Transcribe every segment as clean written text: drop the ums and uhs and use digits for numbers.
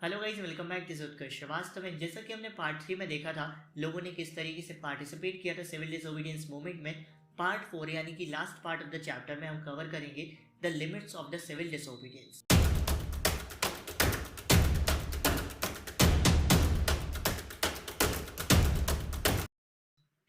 Hello guys, welcome back. This Utkarsh Srivastava में। जैसा कि हमने पार्ट 3 में देखा था लोगों ने किस तरीके से पार्टिसिपेट किया था सिविल डिसोबीडियंस मूवमेंट में, पार्ट 4 यानी कि last part of the chapter में हम कवर करेंगे the limits of the civil disobedience.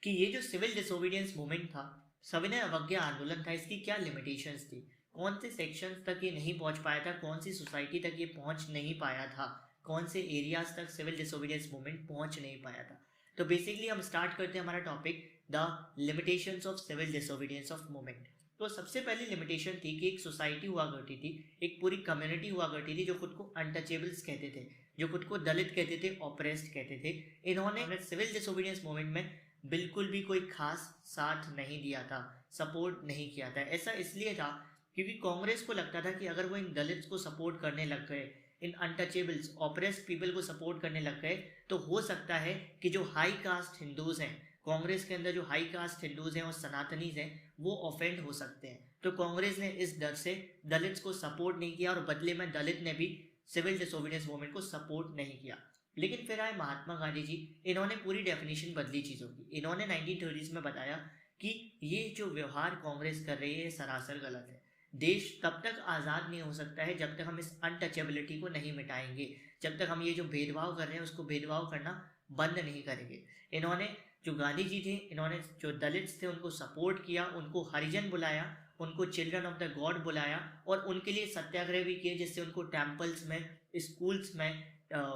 कि ये जो सिविल डिसोबीडियंस मूवमेंट था, सविनय अवज्ञा आंदोलन था, इसकी क्या लिमिटेशंस थी, कौन से सेक्शंस तक ये नहीं पहुंच पाया था, कौन सी सोसाइटी तक ये पहुंच नहीं पाया था, कौन से एरियाज तक सिविल डिसोबीडियंस मूवमेंट पहुंच नहीं पाया था। तो बेसिकली हम स्टार्ट करते हैं हमारा topic the limitations of civil disobedience of movement. तो सबसे पहली लिमिटेशन थी कि एक सोसाइटी हुआ करती थी, एक पूरी कम्युनिटी हुआ करती थी जो खुद को अनटचेबल्स कहते थे, जो खुद को दलित कहते थे, ऑप्रेस्ड कहते थे। इन्होंने सिविल डिसोबीडियंस मूवमेंट में बिल्कुल भी कोई खास साथ नहीं दिया था, सपोर्ट नहीं किया था। ऐसा इसलिए था क्योंकि कांग्रेस को लगता था कि अगर वो इन दलित्स को सपोर्ट करने लग गए, इन अनटचेबल्स ऑप्रेस्ड पीपल को सपोर्ट करने लग गए, तो हो सकता है कि जो हाई कास्ट हिंदूज हैं, कांग्रेस के अंदर जो हाई कास्ट हिंदूज हैं और सनातनीज हैं, वो ऑफेंड हो सकते हैं। तो कांग्रेस ने इस डर से दलित्स को सपोर्ट नहीं किया और बदले में दलित ने भी सिविल डिसोबीडियंस मूवमेंट को सपोर्ट नहीं किया। लेकिन फिर आए महात्मा गांधी जी। इन्होंने पूरी डेफिनेशन बदली चीज़ों की। इन्होंने 1930s में बताया कि ये जो व्यवहार कांग्रेस कर रही है सरासर गलत है। देश तब तक आज़ाद नहीं हो सकता है जब तक हम इस अनटचेबिलिटी को नहीं मिटाएंगे, जब तक हम ये जो भेदभाव कर रहे हैं उसको भेदभाव करना बंद नहीं करेंगे। इन्होंने जो गांधी जी थे, इन्होंने जो दलित्स थे उनको सपोर्ट किया, उनको हरिजन बुलाया, उनको चिल्ड्रन ऑफ द गॉड बुलाया और उनके लिए सत्याग्रह भी किए, जिससे उनको टेम्पल्स में, स्कूल्स में,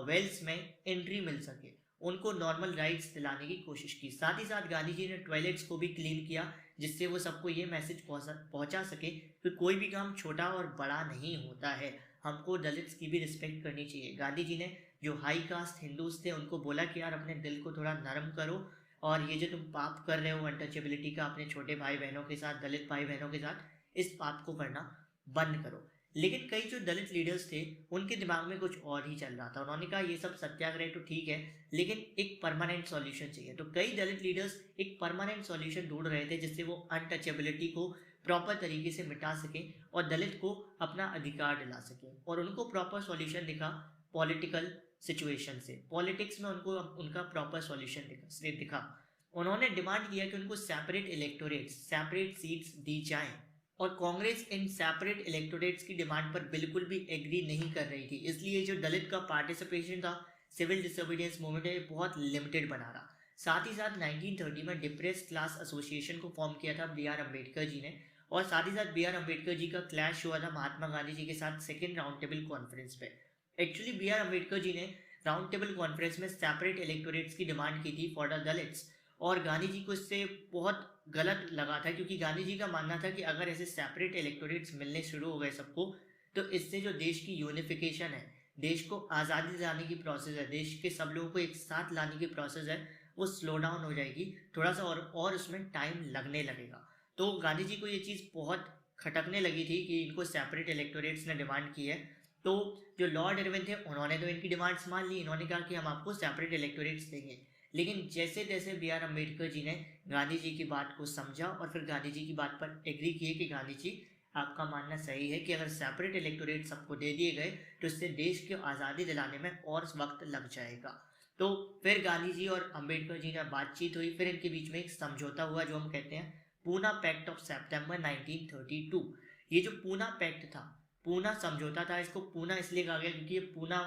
वेल्स में एंट्री मिल सके। उनको नॉर्मल राइट्स दिलाने की कोशिश की। साथ ही साथ गांधी जी ने टॉयलेट्स को भी क्लीन किया, जिससे वो सबको ये मैसेज पहुंचा सके कि कोई भी काम छोटा और बड़ा नहीं होता है, हमको दलित्स की भी रिस्पेक्ट करनी चाहिए। गांधी जी ने जो हाई कास्ट हिंदूज थे उनको बोला कि यार अपने दिल को थोड़ा नरम करो और ये जो तुम पाप कर रहे हो अनटचेबिलिटी का अपने छोटे भाई बहनों के साथ, दलित भाई बहनों के साथ, इस पाप को करना बंद करो। लेकिन कई जो दलित लीडर्स थे उनके दिमाग में कुछ और ही चल रहा था। उन्होंने कहा ये सब सत्याग्रह तो ठीक है, लेकिन एक परमानेंट सॉल्यूशन चाहिए। तो कई दलित लीडर्स एक परमानेंट सॉल्यूशन ढूंढ रहे थे जिससे वो अनटचेबिलिटी को प्रॉपर तरीके से मिटा सके और दलित को अपना अधिकार दिला सके। और उनको प्रॉपर सॉल्यूशन दिखा पॉलिटिकल सिचुएशन से, पॉलिटिक्स में उनको उनका प्रॉपर सॉल्यूशन दिखा। उन्होंने डिमांड किया कि उनको सेपरेट इलेक्टोरेट्स, सेपरेट सीट्स दी जाएं और कांग्रेस इन सेपरेट इलेक्टोरेट्स की डिमांड पर बिल्कुल भी एग्री नहीं कर रही थी। इसलिए जो दलित का पार्टिसिपेशन था सिविल डिसोबीडियंस मूवमेंट में बहुत लिमिटेड बना रहा। साथ ही साथ 1930 में डिप्रेस्ड क्लास एसोसिएशन को फॉर्म किया था बी आर अम्बेडकर जी ने, और साथ ही साथ बी आर अम्बेडकर जी का क्लैश हुआ था महात्मा गांधी जी के साथ सेकेंड राउंड टेबल कॉन्फ्रेंस पे। Actually B are Ambedkar ji ने राउंड टेबल कॉन्फ्रेंस में सेपरेट इलेक्टोरेट्स की डिमांड की थी फॉर द दलित्स, और गांधी जी को इससे बहुत गलत लगा था क्योंकि गांधी जी का मानना था कि अगर ऐसे सेपरेट इलेक्टोरेट्स मिलने शुरू हो गए सबको, तो इससे जो देश की यूनिफिकेशन है, देश को आज़ादी दिलाने की प्रोसेस है, देश के सब लोगों को एक साथ लाने की प्रोसेस है, वो स्लो डाउन हो जाएगी थोड़ा सा और उसमें टाइम लगने लगेगा। तो गांधी जी को ये चीज़ बहुत खटकने लगी थी कि इनको सेपरेट इलेक्टोरेट्स ने डिमांड की है। तो जो लॉर्ड इरविन थे उन्होंने तो इनकी डिमांड्स मान ली, इन्होंने कहा कि हम आपको सेपरेट इलेक्टोरेट्स देंगे। लेकिन जैसे तैसे बी आर अम्बेडकर जी ने गांधी जी की बात को समझा और फिर गांधी जी की बात पर एग्री किए कि गांधी जी आपका मानना सही है कि अगर सेपरेट इलेक्टोरेट सबको दे दिए गए तो इससे देश की आज़ादी दिलाने में और वक्त लग जाएगा। तो फिर गांधी जी और अम्बेडकर जी ने बातचीत हुई, फिर इनके बीच में एक समझौता हुआ जो हम कहते हैं पूना पैक्ट ऑफ सितंबर 1932। ये जो पूना पैक्ट था, पूना समझौता था, इसको पूना इसलिए कहा गया क्योंकि ये पूना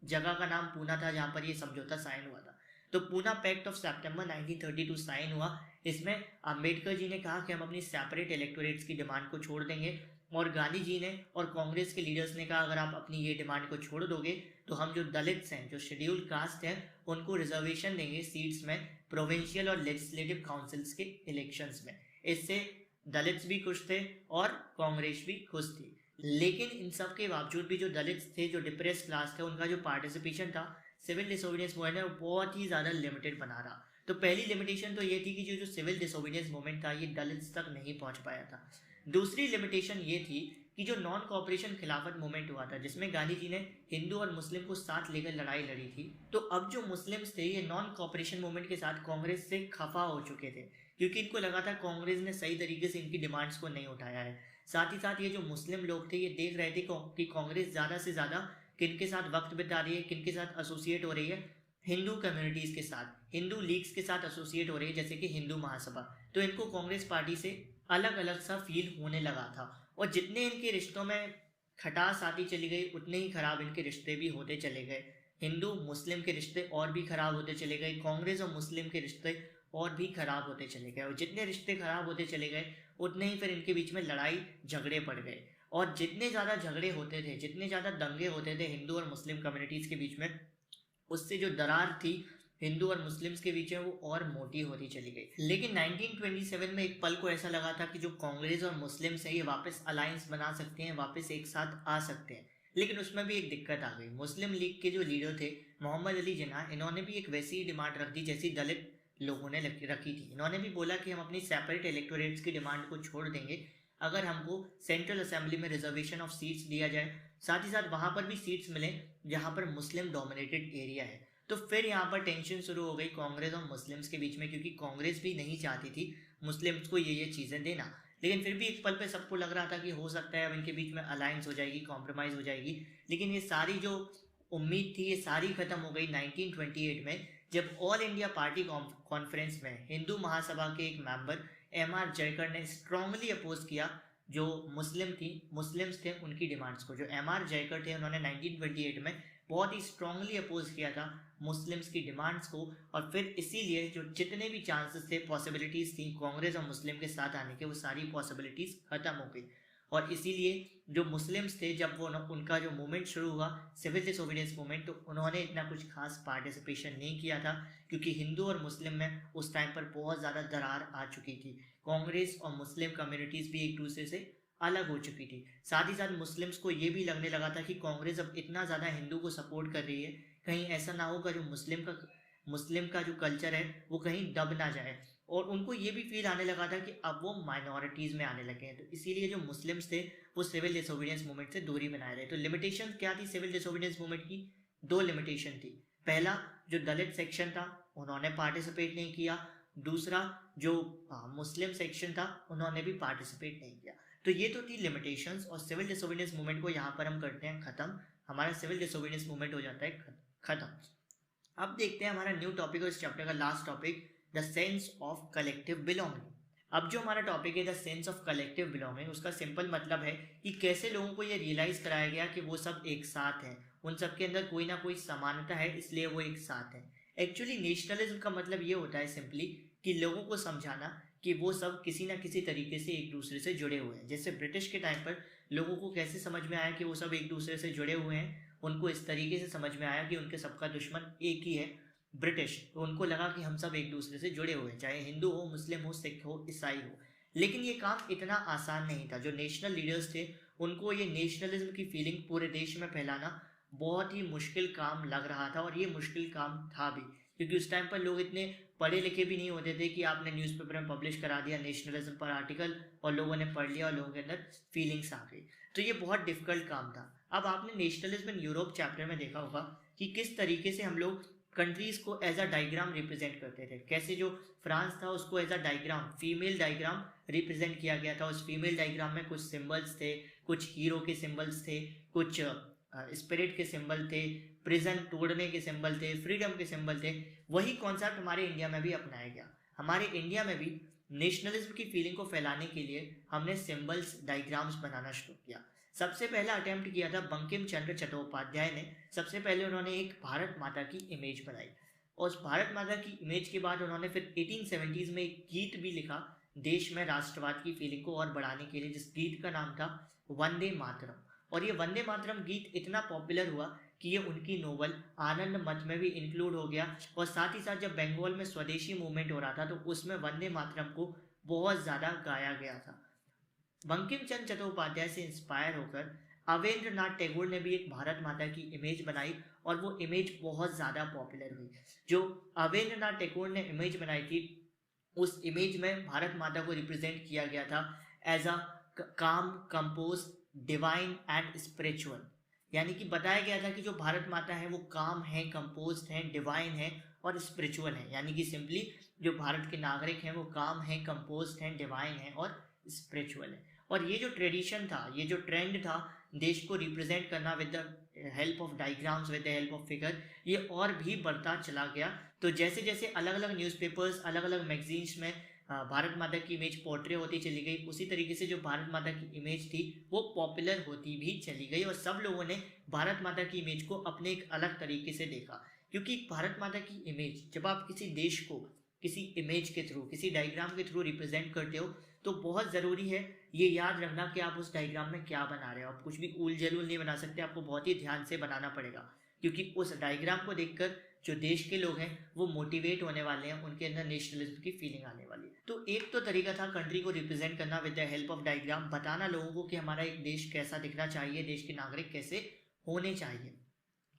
जगह का नाम पूना था जहाँ पर ये समझौता साइन हुआ था। तो पूना पैक्ट ऑफ सितंबर 1932 साइन हुआ। इसमें अंबेडकर जी ने कहा कि हम अपनी सेपरेट इलेक्टोरेट्स की डिमांड को छोड़ देंगे, और गांधी जी ने और कांग्रेस के लीडर्स ने कहा अगर आप अपनी ये डिमांड को छोड़ दोगे तो हम जो दलित्स हैं, जो शेड्यूल्ड कास्ट हैं, उनको रिजर्वेशन देंगे सीट्स में, प्रोविंशियल और लेजिस्लेटिव काउंसिल्स के इलेक्शंस में। इससे दलित्स भी खुश थे और कांग्रेस भी खुश थी। लेकिन इन सब के बावजूद भी जो दलित्स थे, जो डिप्रेस क्लास थे, उनका जो पार्टिसिपेशन था सिविल डिसोबीडियंस मूवमेंट है वो बहुत ही ज़्यादा लिमिटेड बना रहा। तो पहली लिमिटेशन तो ये थी कि जो सिविल डिसोबीडियंस मूवमेंट था ये दलित्स तक नहीं पहुंच पाया था। दूसरी लिमिटेशन ये थी कि जो नॉन कॉपरेशन खिलाफत मूवमेंट हुआ था जिसमें गांधी जी ने हिंदू और मुस्लिम को साथ लेकर लड़ाई लड़ी थी, तो अब जो मुस्लिम्स थे ये नॉन कॉपरेशन मूवमेंट के साथ कांग्रेस से खफा हो चुके थे क्योंकि इनको लगा था कांग्रेस ने सही तरीके से इनकी डिमांड्स को नहीं उठाया है। साथ ही साथ ये जो मुस्लिम लोग थे ये देख रहे थे कि कांग्रेस ज़्यादा से ज़्यादा किन के साथ वक्त बिता रही है, किन के साथ एसोसिएट हो रही है, हिंदू कम्युनिटीज़ के साथ, हिंदू लीग्स के साथ एसोसिएट हो रही है, जैसे कि हिंदू महासभा। तो इनको कांग्रेस पार्टी से अलग अलग सा फील होने लगा था, और जितने इनके रिश्तों में खटास आती चली गई उतने ही खराब इनके रिश्ते भी होते चले गए। हिंदू मुस्लिम के रिश्ते और भी खराब होते चले गए, कांग्रेस और मुस्लिम के रिश्ते और भी खराब होते चले गए, और जितने रिश्ते खराब होते चले गए उतने ही फिर इनके बीच में लड़ाई झगड़े बढ़ गए। और जितने ज़्यादा झगड़े होते थे, जितने ज़्यादा दंगे होते थे हिंदू और मुस्लिम कम्युनिटीज़ के बीच में, उससे जो दरार थी हिंदू और मुस्लिम्स के बीच में वो और मोटी होती चली गई। लेकिन 1927 में एक पल को ऐसा लगा था कि जो कांग्रेस और मुस्लिम्स हैं ये वापस अलायंस बना सकते हैं, वापस एक साथ आ सकते हैं। लेकिन उसमें भी एक दिक्कत आ गई। मुस्लिम लीग के जो लीडर थे मोहम्मद अली जिन्ना, इन्होंने भी एक वैसी ही डिमांड रख दी जैसी दलित लोगों ने रखी थी। इन्होंने भी बोला कि हम अपनी सेपरेट इलेक्टोरेट्स की डिमांड को छोड़ देंगे अगर हमको सेंट्रल असेंबली में रिजर्वेशन ऑफ सीट्स दिया जाए, साथ ही साथ वहाँ पर भी सीट्स मिले जहाँ पर मुस्लिम डोमिनेटेड एरिया है। तो फिर यहाँ पर टेंशन शुरू हो गई कांग्रेस और मुस्लिम्स के बीच में, क्योंकि कांग्रेस भी नहीं चाहती थी मुस्लिम्स को ये चीज़ें देना। लेकिन फिर भी एक पल पे सबको लग रहा था कि हो सकता है अब इनके बीच में अलायंस हो जाएगी, कॉम्प्रोमाइज़ हो जाएगी। लेकिन ये सारी जो उम्मीद थी ये सारी खत्म हो गई 1928 में, जब ऑल इंडिया पार्टी कॉन्फ्रेंस में हिंदू महासभा के एक मेंबर एम.आर. जयकर ने स्ट्रांगली अपोज किया जो मुस्लिम्स थे उनकी डिमांड्स को। जो एम.आर. जयकर थे उन्होंने 1928 में बहुत ही स्ट्रांगली अपोज किया था मुस्लिम्स की डिमांड्स को, और फिर इसीलिए जो जितने भी चांसेस थे, पॉसिबिलिटीज़ थी कांग्रेस और मुस्लिम के साथ आने के, वो सारी पॉसिबिलिटीज़ खत्म हो गई। और इसीलिए जो मुस्लिम्स थे, जब वो उनका जो मूवमेंट शुरू हुआ सिविल डिसोबीडियंस मूवमेंट, तो उन्होंने इतना कुछ खास पार्टिसिपेशन नहीं किया था, क्योंकि हिंदू और मुस्लिम में उस टाइम पर बहुत ज़्यादा दरार आ चुकी थी। कांग्रेस और मुस्लिम कम्युनिटीज़ भी एक दूसरे से अलग हो चुकी थी। साथ ही साथ मुस्लिम्स को ये भी लगने लगा था कि कांग्रेस अब इतना ज़्यादा हिंदू को सपोर्ट कर रही है, कहीं ऐसा ना होगा जो मुस्लिम का जो कल्चर है वो कहीं दब ना जाए। और उनको ये भी फील आने लगा था कि अब वो माइनॉरिटीज़ में आने लगे हैं, तो इसीलिए जो मुस्लिम्स थे वो सिविल डिसोबीडियंस मूवमेंट से दूरी बनाए रहे। तो लिमिटेशन क्या थी सिविल डिसोबीडियंस मूवमेंट की? दो लिमिटेशन थी। पहला, जो दलित सेक्शन था उन्होंने पार्टिसिपेट नहीं किया। दूसरा, जो मुस्लिम सेक्शन था उन्होंने भी पार्टिसिपेट नहीं किया। तो ये तो थी लिमिटेशंस, और सिविल डिसोबीडियंस मूवमेंट को यहाँ पर हम करते हैं ख़त्म। हमारा सिविल डिसोबीडियंस मूवमेंट हो जाता है ख़त्म। अब देखते हैं हमारा न्यू टॉपिक और इस चैप्टर का last topic, the sense of collective belonging. अब जो हमारा टॉपिक है the sense of collective belonging, उसका सिंपल मतलब है कि कैसे लोगों को ये रियलाइज़ कराया गया कि वो सब एक साथ हैं, उन सब के अंदर कोई ना कोई समानता है, इसलिए वो एक साथ हैं। एक्चुअली नेशनलिज्म का मतलब ये होता है सिंपली कि लोगों को समझाना कि वो सब किसी ना किसी तरीके से एक दूसरे से जुड़े हुए हैं। जैसे ब्रिटिश के टाइम पर लोगों को कैसे समझ में आया कि वो सब एक दूसरे से जुड़े हुए हैं, उनको इस तरीके से समझ में आया कि उनके सबका दुश्मन एक ही है, ब्रिटिश। तो उनको लगा कि हम सब एक दूसरे से जुड़े हुए हैं, चाहे हिंदू हो, मुस्लिम हो, सिख हो, ईसाई हो। लेकिन ये काम इतना आसान नहीं था। जो नेशनल लीडर्स थे उनको ये नेशनलिज्म की फीलिंग पूरे देश में फैलाना बहुत ही मुश्किल काम लग रहा था, और ये मुश्किल काम था भी, क्योंकि उस टाइम पर लोग इतने पढ़े लिखे भी नहीं होते थे कि आपने न्यूज़पेपर में पब्लिश करा दिया नेशनलिज्म पर आर्टिकल और लोगों ने पढ़ लिया और लोगों के अंदर फीलिंग्स आ गई। तो ये बहुत डिफिकल्ट काम था। अब आपने नेशनलिज्म इन यूरोप चैप्टर में देखा होगा कि किस तरीके से हम लोग कंट्रीज को एज अ डायग्राम रिप्रेजेंट करते थे। कैसे जो फ्रांस था उसको as a diagram, female diagram represent किया गया था। उस फीमेल डायग्राम में कुछ सिंबल्स थे, कुछ हीरो के सिंबल्स थे, कुछ स्पिरिट के सिंबल थे, प्रिजन तोड़ने के सिंबल थे, फ्रीडम के सिंबल थे। वही कॉन्सेप्ट हमारे इंडिया में भी अपनाया गया। हमारे इंडिया में भी नेशनलिज्म की फीलिंग को फैलाने के लिए हमने सिंबल्स, डायग्राम्स बनाना शुरू किया। सबसे पहला अटेम्प्ट किया था बंकिम चंद्र चट्टोपाध्याय ने। सबसे पहले उन्होंने एक भारत माता की इमेज बनाई, और उस भारत माता की इमेज के बाद उन्होंने फिर 1870s में एक गीत भी लिखा देश में राष्ट्रवाद की फीलिंग को और बढ़ाने के लिए, जिस गीत का नाम था वंदे मातरम। और ये वंदे मातरम गीत इतना पॉपुलर हुआ कि ये उनकी नोवेल आनंद मठ में भी इंक्लूड हो गया। और साथ ही साथ जब बंगाल में स्वदेशी मूवमेंट हो रहा था तो उसमें वंदे मातरम को बहुत ज़्यादा गाया गया था। बंकिम चंद्र चट्टोपाध्याय से इंस्पायर होकर अवेंद्रनाथ टैगोर ने भी एक भारत माता की इमेज बनाई, और वो इमेज बहुत ज़्यादा पॉपुलर हुई। जो अवेंद्रनाथ टैगोर ने इमेज बनाई थी, उस इमेज में भारत माता को रिप्रेजेंट किया गया था एज अ काम, कंपोज, डिवाइन एंड स्पिरिचुअल। यानी कि बताया गया था कि जो भारत माता है वो काम है, कंपोज है, डिवाइन है और स्पिरिचुअल है। यानी कि सिंपली जो भारत के नागरिक हैं वो काम है, कंपोज हैं, डिवाइन है और स्पिरिचुअल है। और ये जो ट्रेडिशन था, ये जो ट्रेंड था देश को रिप्रेजेंट करना with the help of diagrams, with the help of figure, ये और भी बढ़ता चला गया। तो जैसे जैसे अलग अलग न्यूज़पेपर्स, अलग अलग मैगजीन्स में भारत माता की इमेज पोर्ट्रे होती चली गई, उसी तरीके से जो भारत माता की इमेज थी वो पॉपुलर होती भी चली गई और सब लोगों ने भारत माता की इमेज को अपने एक अलग तरीके से देखा। क्योंकि भारत माता की इमेज, जब आप किसी देश को किसी इमेज के थ्रू, किसी डायग्राम के थ्रू रिप्रेजेंट करते हो, तो बहुत ज़रूरी है ये याद रखना कि आप उस डायग्राम में क्या बना रहे हो। आप कुछ भी उल जलूल नहीं बना सकते, आपको बहुत ही ध्यान से बनाना पड़ेगा, क्योंकि उस डायग्राम को देखकर जो देश के लोग हैं वो मोटिवेट होने वाले हैं, उनके अंदर नेशनलिज्म की फीलिंग आने वाली है। तो एक तो तरीका था कंट्री को रिप्रेजेंट करना with the help of diagram, बताना लोगों को कि हमारा एक देश कैसा दिखना चाहिए, देश के नागरिक कैसे होने चाहिए।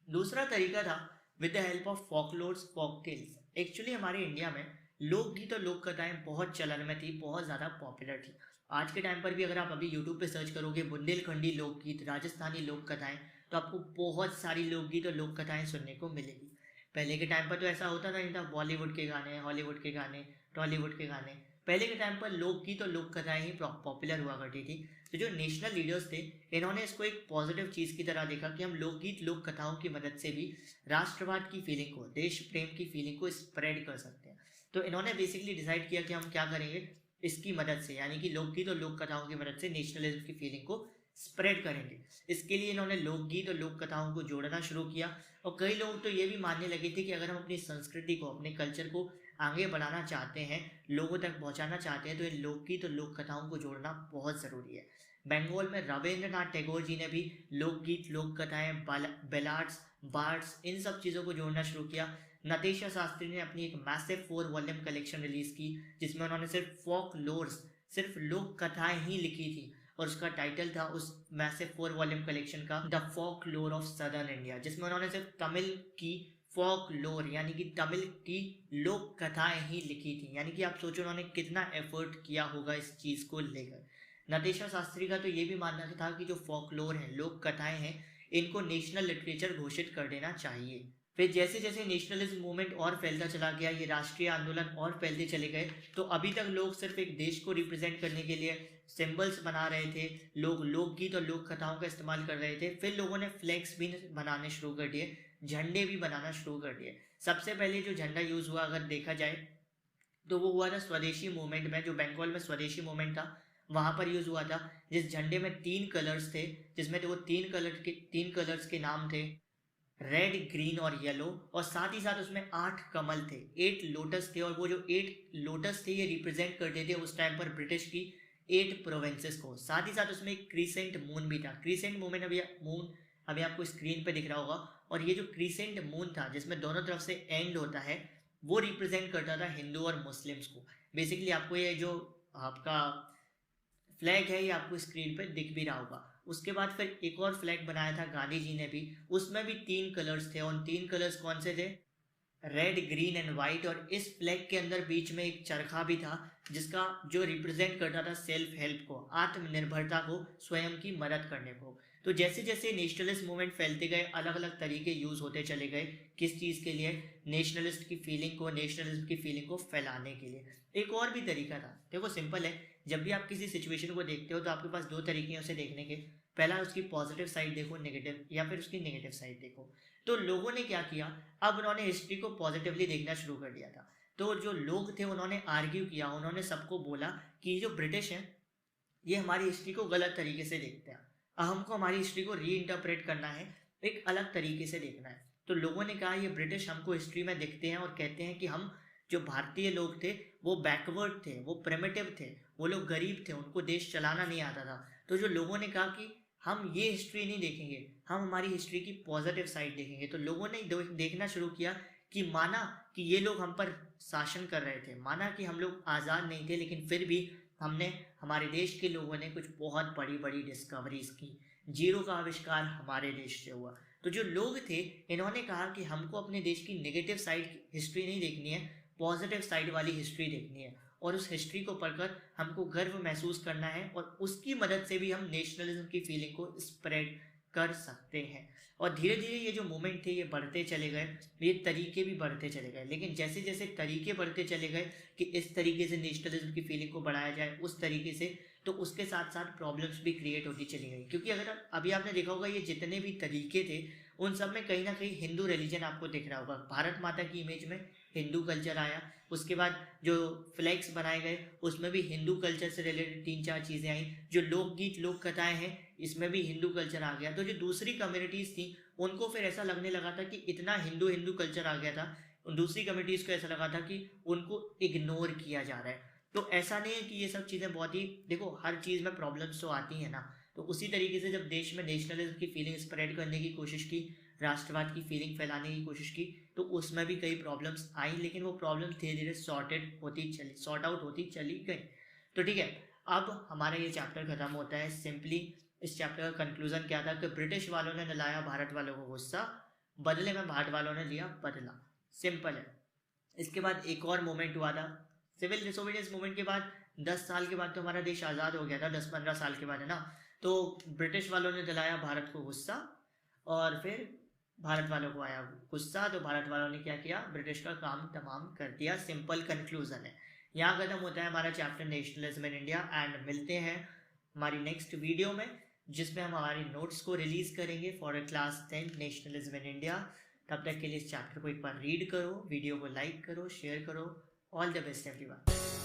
दूसरा तरीका था with the help of folklores, folk tales. Actually हमारे इंडिया में लोकगीत और लोक कथाएं बहुत चलन में थी, बहुत ज़्यादा पॉपुलर थी। आज के टाइम पर भी अगर आप अभी यूट्यूब पे सर्च करोगे बुंदेलखंडी लोकगीत, राजस्थानी लोक कथाएं, तो आपको बहुत सारी लोकगीत और लोक कथाएं सुनने को मिलेगी। पहले के टाइम पर तो ऐसा होता नहीं था, बॉलीवुड के गाने, हॉलीवुड के गाने, टॉलीवुड के गाने, पहले के टाइम पर लोकगीत और लोक कथाएं ही पॉपुलर हुआ करती थी। तो जो नेशनल लीडर्स थे, इन्होंने इसको एक पॉजिटिव चीज़ की तरह देखा कि हम लोकगीत लोक कथाओं की मदद से भी राष्ट्रवाद की फीलिंग को, देश प्रेम की फीलिंग को स्प्रेड कर सकते हैं। तो इन्होंने बेसिकली डिसाइड किया कि हम क्या करेंगे इसकी मदद से, यानी कि लोकगीत और लोक कथाओं की मदद से नेशनलिज्म की फीलिंग को स्प्रेड करेंगे। इसके लिए इन्होंने लोकगीत और लोक कथाओं को जोड़ना शुरू किया। और कई लोग तो ये भी मानने लगे थे कि अगर हम अपनी संस्कृति को, अपने कल्चर को आगे बढ़ाना चाहते हैं, लोगों तक पहुंचाना चाहते हैं, तो इन लोकगीत और लोक कथाओं को जोड़ना बहुत ज़रूरी है। बंगाल में रविंद्रनाथ टैगोर जी ने भी लोकगीत, लोक कथाएं, बैलाड्स, बार्ड्स, इन सब चीज़ों को जोड़ना शुरू किया। नतेशा शास्त्री ने अपनी एक मैसिव 4 वॉल्यूम कलेक्शन रिलीज की, जिसमें उन्होंने सिर्फ फोक लोर्स, सिर्फ लोक कथाएं ही लिखी थी, और उसका टाइटल था उस मैसिव 4 वॉल्यूम कलेक्शन का द फोक लोर ऑफ सदर्न इंडिया, जिसमें उन्होंने सिर्फ तमिल की फोक लोर यानी कि तमिल की लोक कथाएं ही लिखी थी। यानी कि आप सोचो उन्होंने कितना एफर्ट किया होगा इस चीज़ को लेकर। नतेशा शास्त्री का तो ये भी मानना था कि जो फोकलोर है, लोक कथाएं हैं, इनको नेशनल लिटरेचर घोषित कर देना चाहिए। फिर जैसे जैसे नेशनलिज्म मूवमेंट और फैलता चला गया, ये राष्ट्रीय आंदोलन और फैलते चले गए, तो अभी तक लोग सिर्फ एक देश को रिप्रेजेंट करने के लिए सिंबल्स बना रहे थे, लोग लोकगीत और लोक कथाओं का इस्तेमाल कर रहे थे। फिर लोगों ने फ्लैग्स भी बनाने शुरू कर दिए, झंडे भी बनाना शुरू कर दिए। सबसे पहले जो झंडा यूज हुआ अगर देखा जाए तो वो हुआ था स्वदेशी मूवमेंट में, जो बंगाल में स्वदेशी मूवमेंट था वहां पर यूज हुआ था, जिस झंडे में 3 कलर्स थे, जिसमें तो वो 3 कलर्स के नाम थे रेड, ग्रीन और येलो, और साथ ही साथ उसमें 8 कमल थे, 8 लोटस थे, और वो जो 8 लोटस थे ये रिप्रेजेंट करते थे उस टाइम पर ब्रिटिश की 8 प्रोविंसेस को। साथ ही साथ उसमें एक क्रीसेंट मून भी था। क्रीसेंट मून अभी आपको स्क्रीन पे दिख रहा होगा, और ये जो क्रीसेंट मून था जिसमें दोनों तरफ से एंड होता है, वो रिप्रेजेंट करता था हिंदू और मुस्लिम्स को। बेसिकली आपको ये जो आपका फ्लैग है ये आपको स्क्रीन पर दिख भी रहा होगा। उसके बाद फिर एक और फ्लैग बनाया था गांधी जी ने भी, उसमें भी 3 कलर्स थे, और 3 कलर्स कौन से थे? Red, green and white. और इस फ्लैग के अंदर बीच में एक चरखा भी था, जिसका जो रिप्रेजेंट करता था सेल्फ हेल्प को, आत्मनिर्भरता को, स्वयं की मदद करने को। तो जैसे जैसे नेशनलिस्ट मूवमेंट फैलते गए, अलग अलग तरीके यूज होते चले गए। किस चीज़ के लिए? नेशनलिस्ट की फीलिंग को, नेशनलिज्म की फीलिंग को फैलाने के लिए। एक और भी तरीका था, देखो सिंपल है, जब भी आप किसी सिचुएशन को देखते हो तो आपके पास 2 तरीके हैं उसे देखने के। पहला उसकी पॉजिटिव साइड देखो, नेगेटिव, या फिर उसकी नेगेटिव साइड देखो। तो लोगों ने क्या किया, अब उन्होंने हिस्ट्री को पॉजिटिवली देखना शुरू कर दिया था। तो जो लोग थे उन्होंने आर्ग्यू किया, उन्होंने सबको बोला कि जो ब्रिटिश हैं ये हमारी हिस्ट्री को गलत तरीके से देखते हैं, हमको हमारी हिस्ट्री को री इंटरप्रेट करना है, एक अलग तरीके से देखना है। तो लोगों ने कहा ये ब्रिटिश हमको हिस्ट्री में देखते हैं और कहते हैं कि हम जो भारतीय लोग थे वो बैकवर्ड थे, वो प्रिमिटिव थे, वो लोग गरीब थे, उनको देश चलाना नहीं आता था। तो जो लोगों ने कहा कि हम ये हिस्ट्री नहीं देखेंगे, हम हमारी हिस्ट्री की पॉजिटिव साइड देखेंगे। तो लोगों ने देखना शुरू किया कि माना कि ये लोग हम पर शासन कर रहे थे, माना कि हम लोग आज़ाद नहीं थे, लेकिन फिर भी हमारे देश के लोगों ने कुछ बहुत बड़ी बड़ी डिस्कवरीज की। जीरो का आविष्कार हमारे देश से हुआ। तो जो लोग थे इन्होंने कहा कि हमको अपने देश की नेगेटिव साइड हिस्ट्री नहीं देखनी है, पॉजिटिव साइड वाली हिस्ट्री देखनी है, और उस हिस्ट्री को पढ़कर हमको गर्व महसूस करना है, और उसकी मदद से भी हम नेशनलिज्म की फीलिंग को स्प्रेड कर सकते हैं। और धीरे धीरे ये जो मूवमेंट थे ये बढ़ते चले गए, ये तरीके भी बढ़ते चले गए। लेकिन जैसे जैसे तरीके बढ़ते चले गए कि इस तरीके से नेशनलिज्म की फीलिंग को बढ़ाया जाए, उस तरीके से तो उसके साथ साथ प्रॉब्लम्स भी क्रिएट होती चली गई। क्योंकि अगर अभी आपने देखा होगा ये जितने भी तरीके थे उन सब में कहीं ना कहीं हिंदू रिलीजन आपको दिख रहा होगा। भारत माता की इमेज में हिंदू कल्चर आया, उसके बाद जो फ्लैग्स बनाए गए उसमें भी हिंदू कल्चर से रिलेटेड 3-4 चीज़ें आई, जो लोकगीत लोक कथाएं हैं इसमें भी हिंदू कल्चर आ गया। तो जो दूसरी कम्युनिटीज़ थी उनको फिर ऐसा लगने लगा था कि इतना हिंदू हिंदू कल्चर आ गया था, दूसरी कम्युनिटीज़ को ऐसा लगा था कि उनको इग्नोर किया जा रहा है। तो ऐसा नहीं है कि ये सब चीज़ें बहुत ही, देखो हर चीज़ में प्रॉब्लम्स तो आती हैं ना। तो उसी तरीके से जब देश में नेशनलिज्म की फीलिंग स्प्रेड करने की कोशिश की, राष्ट्रवाद की फीलिंग फैलाने की कोशिश की, तो उसमें भी कई प्रॉब्लम्स आई, लेकिन वो प्रॉब्लम धीरे धीरे सॉर्ट आउट होती चली गई। तो ठीक है, अब हमारा ये चैप्टर खत्म होता है। सिंपली इस चैप्टर का कंक्लूजन क्या था कि ब्रिटिश वालों ने दिलाया भारत वालों को गुस्सा, बदले में भारत वालों ने लिया बदला। सिंपल है। इसके बाद एक और मोमेंट हुआ था, सिविल डिसोबीडियंस मूवमेंट के बाद 10 साल के बाद तो हमारा देश आज़ाद हो गया था, 10-15 साल के बाद, है ना। तो ब्रिटिश वालों ने दिलाया भारत को गुस्सा और फिर भारत वालों को आया गुस्सा, तो भारत वालों ने क्या किया, ब्रिटिश का काम तमाम कर दिया। सिंपल कंक्लूजन है। यहाँ खत्म होता है हमारा chapter nationalism in India. And मिलते हैं हमारी नेक्स्ट वीडियो में जिसमें हम हमारी नोट्स को रिलीज करेंगे for class 10 nationalism in India. तब तक के लिए इस चैप्टर को एक बार रीड करो, वीडियो को लाइक करो, शेयर करो। All the best everyone.